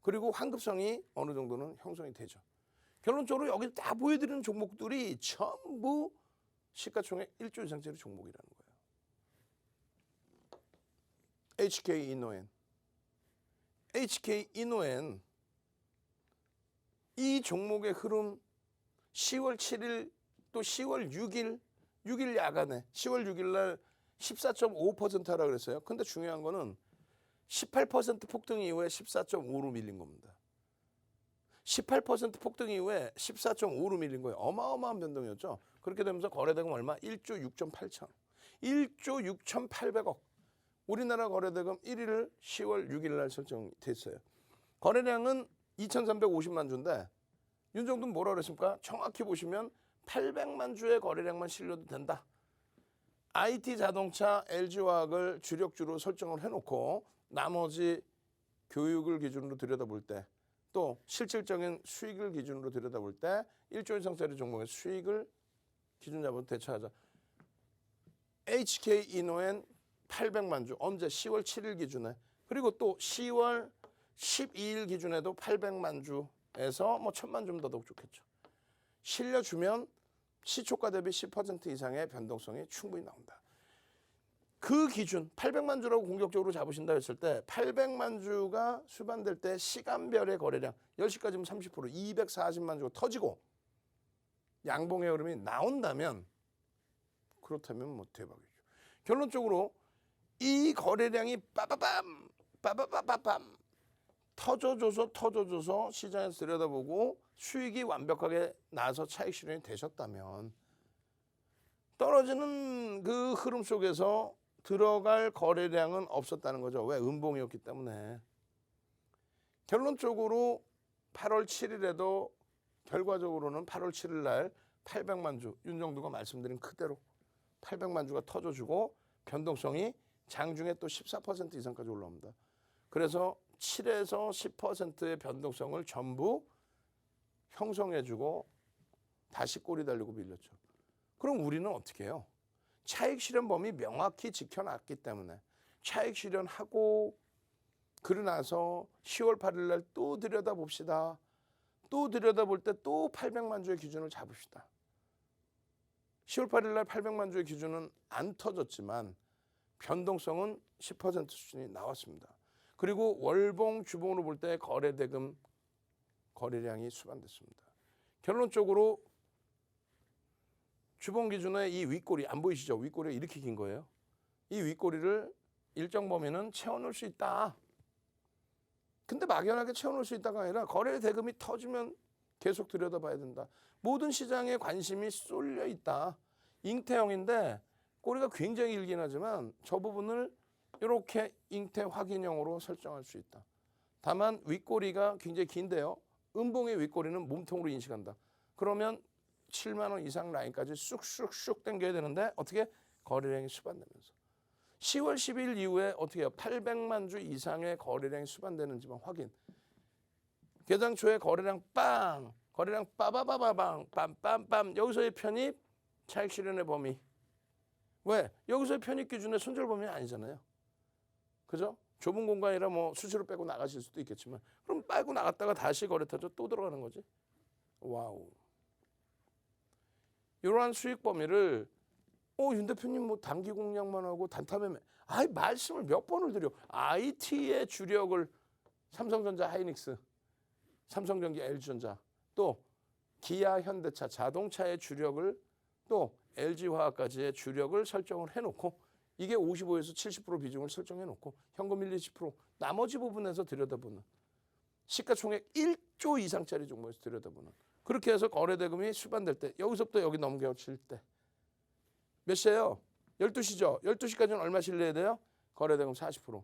그리고 환급성이 어느 정도는 형성이 되죠. 결론적으로 여기 다 보여드리는 종목들이 전부 시가총액 1조 이상짜리 종목이라는 거예요. HK 이노엔. HK 이노엔 이 종목의 흐름 10월 7일 또 10월 6일 6일 야간에 10월 6일 날 14.5% 하라 그랬어요. 근데 중요한 거는 18% 폭등 이후에 14.5로 밀린 겁니다. 18% 폭등 이후에 14.5로 밀린 거예요. 어마어마한 변동이었죠. 그렇게 되면서 거래대금 얼마? 1조 6,8천. 1조 6,800억. 우리나라 거래대금 1위를 10월 6일 날 설정됐어요. 거래량은 2,350만 주인데 윤정도는 뭐라 그랬습니까? 정확히 보시면 800만 주의 거래량만 실려도 된다. IT, 자동차, LG화학을 주력주로 설정을 해놓고 나머지 교육을 기준으로 들여다볼 때 또 실질적인 수익을 기준으로 들여다볼 때 1조 이상짜리 종목의 수익을 기준 잡아서 대처하자. HK 이노엔 800만 주 언제 10월 7일 기준에 그리고 또 10월 12일 기준에도 800만 주에서 뭐 1000만 주면 더 좋겠죠. 실려주면 시초가 대비 10% 이상의 변동성이 충분히 나온다. 그 기준 800만 주라고 공격적으로 잡으신다 했을 때 800만 주가 수반될 때 시간별의 거래량 10시까지면 30% 240만 주가 터지고 양봉의 흐름이 나온다면 그렇다면 뭐 대박이죠. 결론적으로 이 거래량이 빠바밤 터져줘서 시장에서 들여다보고 수익이 완벽하게 나서 차익 실현이 되셨다면 떨어지는 그 흐름 속에서 들어갈 거래량은 없었다는 거죠. 왜? 음봉이었기 때문에. 결론적으로 8월 7일에도 결과적으로는 8월 7일 날 800만 주 윤정도가 말씀드린 그대로 800만 주가 터져주고 변동성이 장중에 또 14% 이상까지 올라옵니다. 그래서 7에서 10%의 변동성을 전부 형성해주고 다시 꼬리 달리고 밀렸죠. 그럼 우리는 어떻게 해요? 차익 실현 범위 명확히 지켜놨기 때문에 차익 실현하고 그러고 나서 10월 8일 날 또 들여다봅시다. 또 들여다볼 때 또 800만 주의 기준을 잡읍시다. 10월 8일 날 800만 주의 기준은 안 터졌지만 변동성은 10% 수준이 나왔습니다. 그리고 월봉, 주봉으로 볼 때 거래대금 거래량이 수반됐습니다. 결론적으로 주봉 기준의 이 윗꼬리 안 보이시죠? 윗꼬리가 이렇게 긴 거예요. 이 윗꼬리를 일정 범위는 채워놓을 수 있다. 근데 막연하게 채워놓을 수 있다가 아니라 거래 대금이 터지면 계속 들여다봐야 된다. 모든 시장에 관심이 쏠려 있다. 잉태형인데 꼬리가 굉장히 길긴 하지만 저 부분을 이렇게 잉태 확인형으로 설정할 수 있다. 다만 윗꼬리가 굉장히 긴데요. 음봉의 윗꼬리는 몸통으로 인식한다. 그러면 7만 원 이상 라인까지 쑥쑥쑥 당겨야 되는데 어떻게? 거래량이 수반되면서. 10월 10일 이후에 어떻게 해요? 800만 주 이상의 거래량이 수반되는지만 확인. 개장 초에 거래량 빵, 거래량 빠바바바방, 빰빰빰. 여기서의 편입, 차익 실현의 범위. 왜? 여기서의 편입 기준의 손절 범위는 아니잖아요. 그죠? 좁은 공간이라 뭐 수시로 빼고 나가실 수도 있겠지만 그럼 빼고 나갔다가 다시 거래 터져 또 들어가는 거지. 와우. 이러한 수익 범위를 윤 대표님 뭐 단기 공략만 하고 단타 매매 말씀을 몇 번을 드려. IT의 주력을 삼성전자 하이닉스, 삼성전기 LG전자 또 기아 현대차 자동차의 주력을 또 LG화학까지의 주력을 설정을 해놓고 이게 55에서 70% 비중을 설정해놓고 현금 1, 20% 나머지 부분에서 들여다보는 시가총액 1조 이상짜리 종목에서 들여다보는 그렇게 해서 거래대금이 수반될 때 여기서부터 여기 넘겨칠 때 몇 시예요? 12시죠. 12시까지는 얼마 실려야 돼요? 거래대금 40%.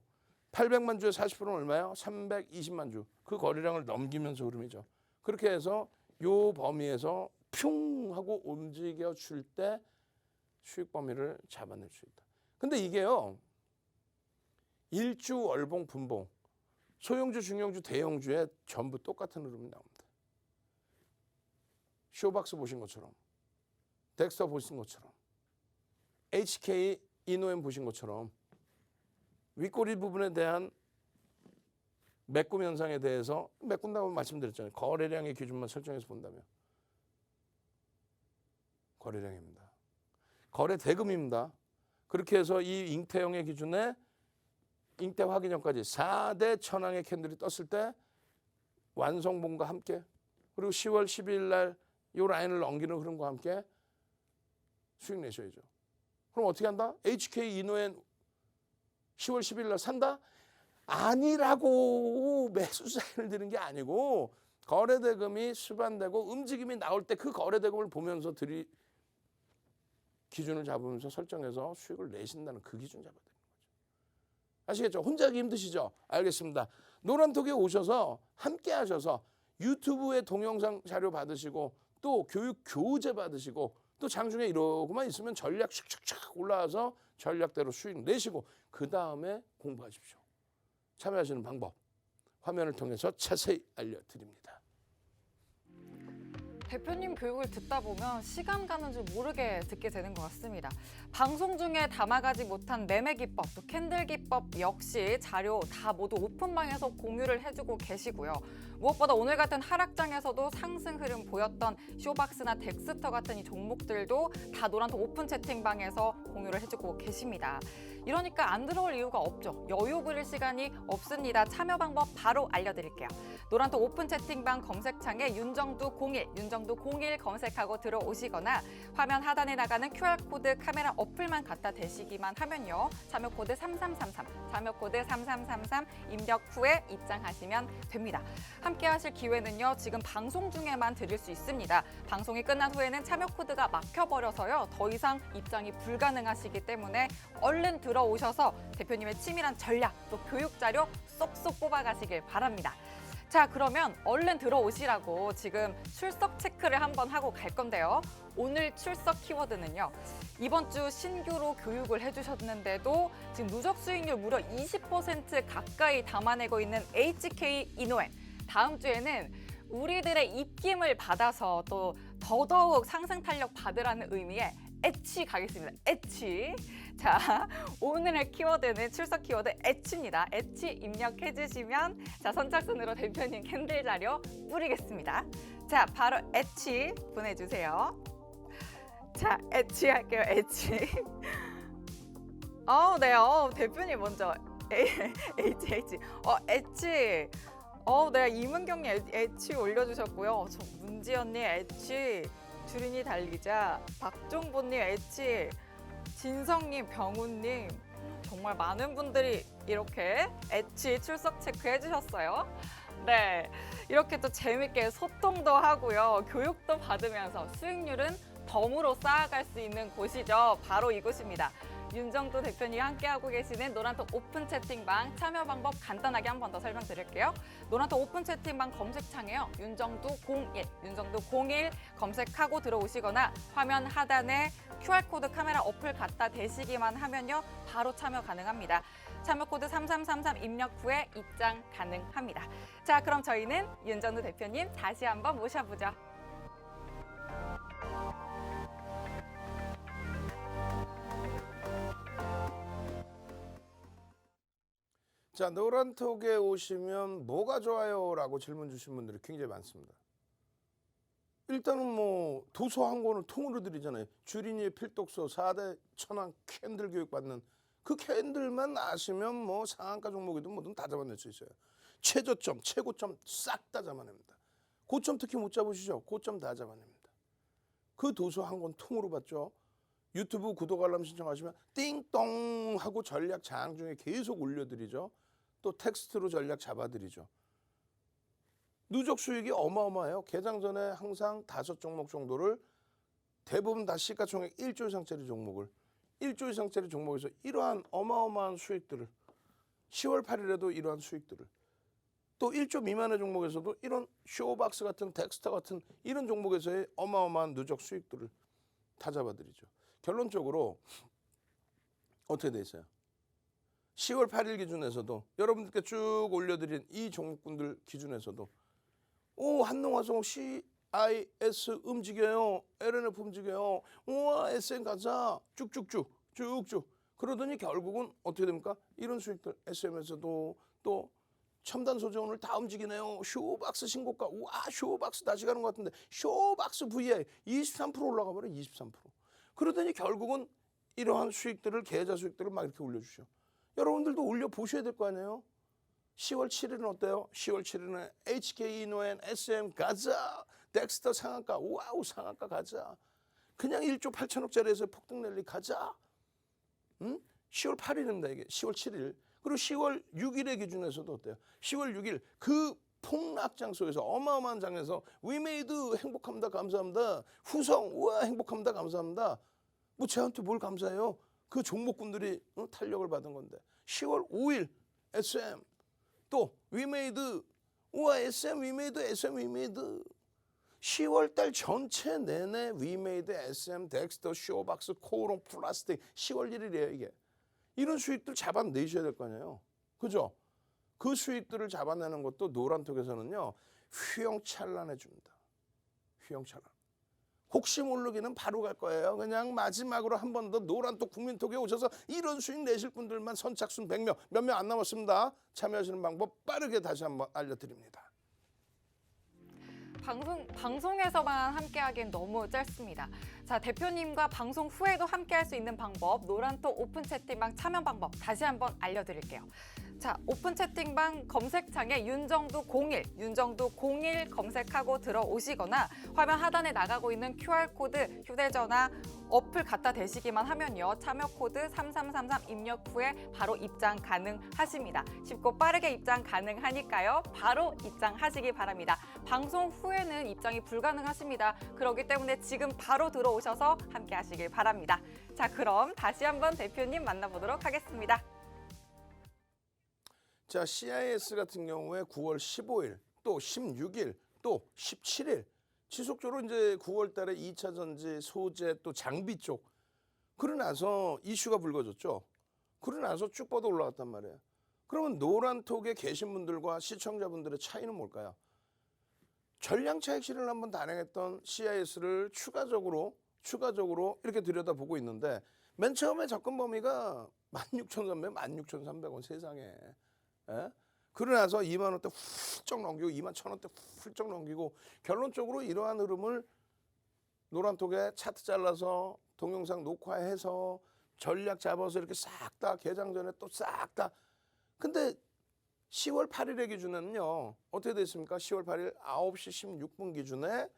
800만 주에 40%는 얼마예요? 320만 주. 그 거래량을 넘기면서 흐름이죠. 그렇게 해서 요 범위에서 퓨 하고 움직여 줄 때 수익 범위를 잡아낼 수 있다. 근데 이게요. 일주, 월봉, 분봉. 소형주, 중형주, 대형주에 전부 똑같은 흐름이 나옵니다. 쇼박스 보신 것처럼 덱스터 보신 것처럼 HK 이노엠 보신 것처럼 윗꼬리 부분에 대한 메꿈 현상에 대해서 메꾼다고 말씀드렸잖아요. 거래량의 기준만 설정해서 본다면 거래량입니다. 거래 대금입니다. 그렇게 해서 이 잉태형의 기준에 잉태 확인형까지 4대 천왕의 캔들이 떴을 때 완성본과 함께 그리고 10월 12일 날 이 라인을 넘기는 흐름과 함께 수익 내셔야죠. 그럼 어떻게 한다? HK 이노엔 10월 10일 날 산다? 아니라고. 매수 사인을 드는 게 아니고 거래대금이 수반되고 움직임이 나올 때 그 거래대금을 보면서 기준을 잡으면서 설정해서 수익을 내신다는 그 기준 잡아야 되는 거죠. 아시겠죠? 혼자 하기 힘드시죠? 알겠습니다. 노란톡에 오셔서 함께 하셔서 유튜브에 동영상 자료 받으시고 또 교육 교재 받으시고 또 장중에 이러고만 있으면 전략 샥샥샥 올라와서 전략대로 수익 내시고 그 다음에 공부하십시오. 참여하시는 방법 화면을 통해서 자세히 알려드립니다. 대표님 교육을 듣다 보면 시간 가는 줄 모르게 듣게 되는 것 같습니다. 방송 중에 담아가지 못한 매매 기법, 또 캔들 기법 역시 자료 다 모두 오픈방에서 공유를 해주고 계시고요. 무엇보다 오늘 같은 하락장에서도 상승 흐름 보였던 쇼박스나 덱스터 같은 이 종목들도 다 노란톡 오픈 채팅방에서 공유를 해주고 계십니다. 이러니까 안 들어올 이유가 없죠. 여유 부릴 시간이 없습니다. 참여 방법 바로 알려드릴게요. 노란톡 오픈 채팅방 검색창에 윤정두 01, 윤정두 01 검색하고 들어오시거나 화면 하단에 나가는 QR코드 카메라 어플만 갖다 대시기만 하면요. 참여코드 3333, 참여코드 3333 입력 후에 입장하시면 됩니다. 함께 하실 기회는요. 지금 방송 중에만 드릴 수 있습니다. 방송이 끝난 후에는 참여코드가 막혀버려서요. 더 이상 입장이 불가능하시기 때문에 얼른 들어오셔서 대표님의 치밀한 전략 또 교육 자료 쏙쏙 뽑아가시길 바랍니다. 자, 그러면 얼른 들어오시라고 지금 출석 체크를 한번 하고 갈 건데요. 오늘 출석 키워드는요. 이번 주 신규로 교육을 해주셨는데도 지금 누적 수익률 무려 20% 가까이 담아내고 있는 HK 이노엔. 다음 주에는 우리들의 입김을 받아서 또 더더욱 상승 탄력 받으라는 의미의 엣치 가겠습니다. 엣치. 자, 오늘의 키워드는 출석 키워드 엣치입니다. 엣치 입력해 주시면 자, 선착순으로 대표님 캔들 자료 뿌리겠습니다. 자, 바로 엣치 보내주세요. 자, 엣치 할게요. 엣치. 네. 대표님 먼저 HH. 엣치. 네. 이문경님 엣치 올려주셨고요. 저 문지연님 엣치. 주린이 달리자. 박종보님 엣치. 진성님, 병우님 정말 많은 분들이 이렇게 엣치 출석 체크해 주셨어요. 네, 이렇게 또 재밌게 소통도 하고요. 교육도 받으면서 수익률은 덤으로 쌓아갈 수 있는 곳이죠. 바로 이곳입니다. 윤정두 대표님이 함께하고 계시는 노란톡 오픈 채팅방 참여 방법 간단하게 한 번 더 설명드릴게요. 노란톡 오픈 채팅방 검색창에요. 윤정두 01, 윤정두 01 검색하고 들어오시거나 화면 하단에 QR코드 카메라 어플 갖다 대시기만 하면요. 바로 참여 가능합니다. 참여코드 3333 입력 후에 입장 가능합니다. 자, 그럼 저희는 윤정두 대표님 다시 한번 모셔보죠. 자, 노란톡에 오시면 뭐가 좋아요? 라고 질문 주신 분들이 굉장히 많습니다. 일단은 뭐 도서 한 권을 통으로 드리잖아요. 주린이의 필독서 4대 천왕 캔들 교육 받는 그 캔들만 아시면 뭐 상한가 종목이든 뭐든 다 잡아낼 수 있어요. 최저점, 최고점 싹 다 잡아냅니다. 고점 특히 못 잡으시죠? 고점 다 잡아냅니다. 그 도서 한 권 통으로 받죠. 유튜브 구독 알람 신청하시면 띵동 하고 전략 장중에 계속 올려드리죠. 또 텍스트로 전략 잡아드리죠. 누적 수익이 어마어마해요. 개장 전에 항상 5종목 정도를 대부분 다 시가총액 1조 이상짜리 종목을 1조 이상짜리 종목에서 이러한 어마어마한 수익들을 10월 8일에도 이러한 수익들을 또 1조 미만의 종목에서도 이런 쇼박스 같은 덱스터 같은 이런 종목에서의 어마어마한 누적 수익들을 다 잡아드리죠. 결론적으로 어떻게 돼 있어요? 10월 8일 기준에서도 여러분들께 쭉 올려드린 이 종목군들 기준에서도 한농화성 CIS 움직여요. LNF 움직여요. 우와 SN 가자. 쭉쭉쭉 그러더니 결국은 어떻게 됩니까? 이런 수익들 SM에서도 또 첨단 소재 오늘 다 움직이네요. 쇼박스 신고가. 우와 쇼박스 다시 가는 것 같은데 쇼박스 VI 23% 올라가 버려. 23%. 그러더니 결국은 이러한 수익들을 계좌 수익들을 막 이렇게 올려주죠. 여러분들도 올려보셔야 될 거 아니에요. 10월 7일은 어때요? 10월 7일은 HK 이노엔 SM 가자. 덱스터 상한가. 와우 상한가 가자. 그냥 1조 8천억짜리에서 폭등 랠리 가자. 10월 8일입니다. 이게 10월 7일. 그리고 10월 6일의 기준에서도 어때요? 10월 6일 그 폭락장 속에서 어마어마한 장에서 위메이드 행복합니다. 감사합니다. 후성 우와 행복합니다. 감사합니다. 뭐 쟤한테 뭘 감사해요? 그 종목군들이 탄력을 받은 건데. 10월 5일 SM 또 위메이드 우와 SM 위메이드 SM 위메이드 10월 달 전체 내내 위메이드 SM 덱스터 쇼박스 코오롱 플라스틱 10월 1일이에요 이게. 이런 수익들 잡아내셔야 될 거 아니에요. 그죠? 그 수익들을 잡아내는 것도 노란톡에서는요. 휘영찬란해 줍니다. 휘영찬란. 혹시 모르기는 바로 갈 거예요. 그냥 마지막으로 한 번 더 노란톡 국민톡에 오셔서 이런 수익 내실 분들만 선착순 100명, 몇 명 안 남았습니다. 참여하시는 방법 빠르게 다시 한번 알려드립니다. 방송에서만 함께하기엔 너무 짧습니다. 자, 대표님과 방송 후에도 함께할 수 있는 방법, 노란톡 오픈 채팅방 참여 방법 다시 한번 알려드릴게요. 자, 오픈 채팅방 검색창에 윤정두 01 검색하고 들어오시거나 화면 하단에 나가고 있는 QR코드 휴대전화 어플 갖다 대시기만 하면요. 참여 코드 3333 입력 후에 바로 입장 가능하십니다. 쉽고 빠르게 입장 가능하니까요. 바로 입장하시기 바랍니다. 방송 후에는 입장이 불가능하십니다. 그렇기 때문에 지금 바로 들어오셔서 함께 하시길 바랍니다. 자, 그럼 다시 한번 대표님 만나보도록 하겠습니다. 자, CIS 같은 경우에 9월 15일, 또 16일, 또 17일 지속적으로 이제 9월 달에 2차 전지, 소재, 또 장비 쪽 그러고 나서 이슈가 불거졌죠. 그러고 나서 쭉 뻗어 올라갔단 말이에요. 그러면 노란톡에 계신 분들과 시청자분들의 차이는 뭘까요? 전량 차익 실현을 한번 단행했던 CIS를 추가적으로 이렇게 들여다보고 있는데 맨 처음에 접근 범위가 16,300, 16,300원 세상에. 예? 그러고 나서 2만 원대 훌쩍 넘기고 2만 1,000원대 훌쩍 넘기고 결론적으로 이러한 흐름을 노란톡에 차트 잘라서 동영상 녹화해서 전략 잡아서 이렇게 싹 다 개장 전에 또 싹 다. 근데 10월 8일의 기준에는요. 어떻게 됐습니까? 10월 8일 9시 16분 기준에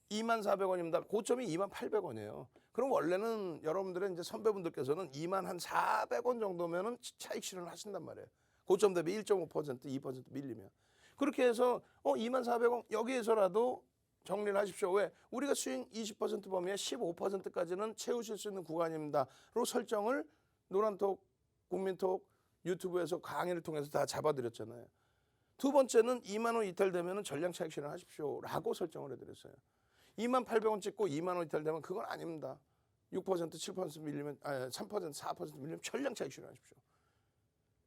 24,400원입니다. 고점이 28,000원이에요. 그럼 원래는 여러분들의 이제 선배분들께서는 21,400원 정도면은 차익 실현을 하신단 말이에요. 고점 대비 1.5%, 2% 밀리면. 그렇게 해서 24,000원 여기에서라도 정리를 하십시오. 왜? 우리가 수익 20% 범위에 15%까지는 채우실 수 있는 구간입니다.로 설정을 노란톡, 국민톡, 유튜브에서 강의를 통해서 다 잡아드렸잖아요. 두 번째는 2만 원 이탈되면 전량 차익 실현하십시오라고 설정을 해드렸어요. 28,000원 찍고 2만 원 이탈되면 그건 아닙니다. 6%, 7% 밀리면 3%, 4% 밀리면 전량 차익 실현하십시오.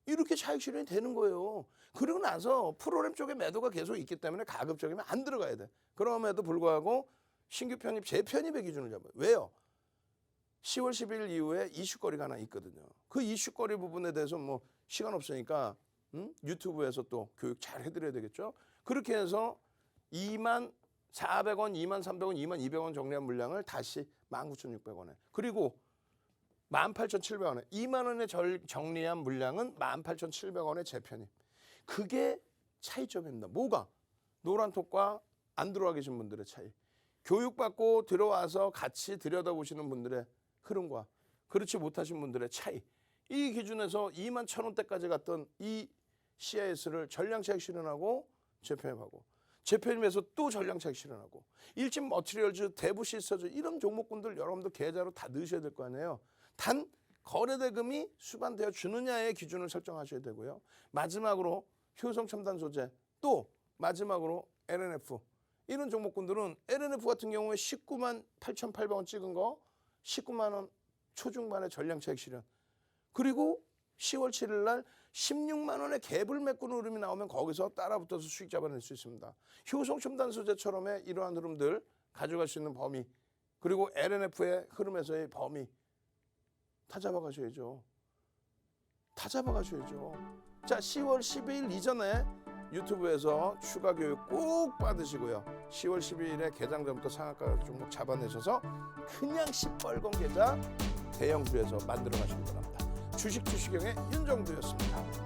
이렇게 차익 실현이 되는 거예요. 그리고 나서 프로그램 쪽에 매도가 계속 있기 때문에 가급적이면 안 들어가야 돼. 그럼에도 불구하고 신규 편입, 재편입의 기준을 잡아요. 왜요? 10월 10일 이후에 이슈거리가 하나 있거든요. 그 이슈거리 부분에 대해서 뭐 시간 없으니까 유튜브에서 또 교육 잘 해드려야 되겠죠. 그렇게 해서 24,000원, 23,300원, 22,000원 정리한 물량을 다시 19,600원에 그리고 18,700원에 2만 원에 정리한 물량은 18,700원에 재편입. 그게 차이점입니다. 뭐가? 노란톡과 안 들어와 계신 분들의 차이. 교육받고 들어와서 같이 들여다보시는 분들의 흐름과 그렇지 못하신 분들의 차이. 이 기준에서 21,000원대까지 갔던 이 CIS를 전량 차익 실현하고 재편입하고 재편입에서 또 전량 차익 실현하고 일진 머티리얼즈, 대부 시스터즈 이런 종목군들 여러분들 계좌로 다 넣으셔야 될 거 아니에요. 단 거래대금이 수반되어 주느냐의 기준을 설정하셔야 되고요. 마지막으로 효성 첨단 소재 또 마지막으로 LNF 이런 종목군들은 LNF 같은 경우에 198,800원 찍은 거 19만 원 초중반의 전량 차익 실현 그리고 10월 7일 날 16만 원의 갭을 메꾸는 흐름이 나오면 거기서 따라붙어서 수익 잡아낼 수 있습니다. 효성 첨단 소재처럼의 이러한 흐름들 가져갈 수 있는 범위 그리고 LNF의 흐름에서의 범위 다 잡아가셔야죠. 다 잡아가셔야죠. 자, 10월 12일 이전에 유튜브에서 추가 교육 꼭 받으시고요. 10월 12일에 개장 전부터 상한가 종목 잡아내셔서 그냥 시뻘건 계좌 대형주에서 만들어 가시기 바랍니다. 주식주식형의 윤정두였습니다.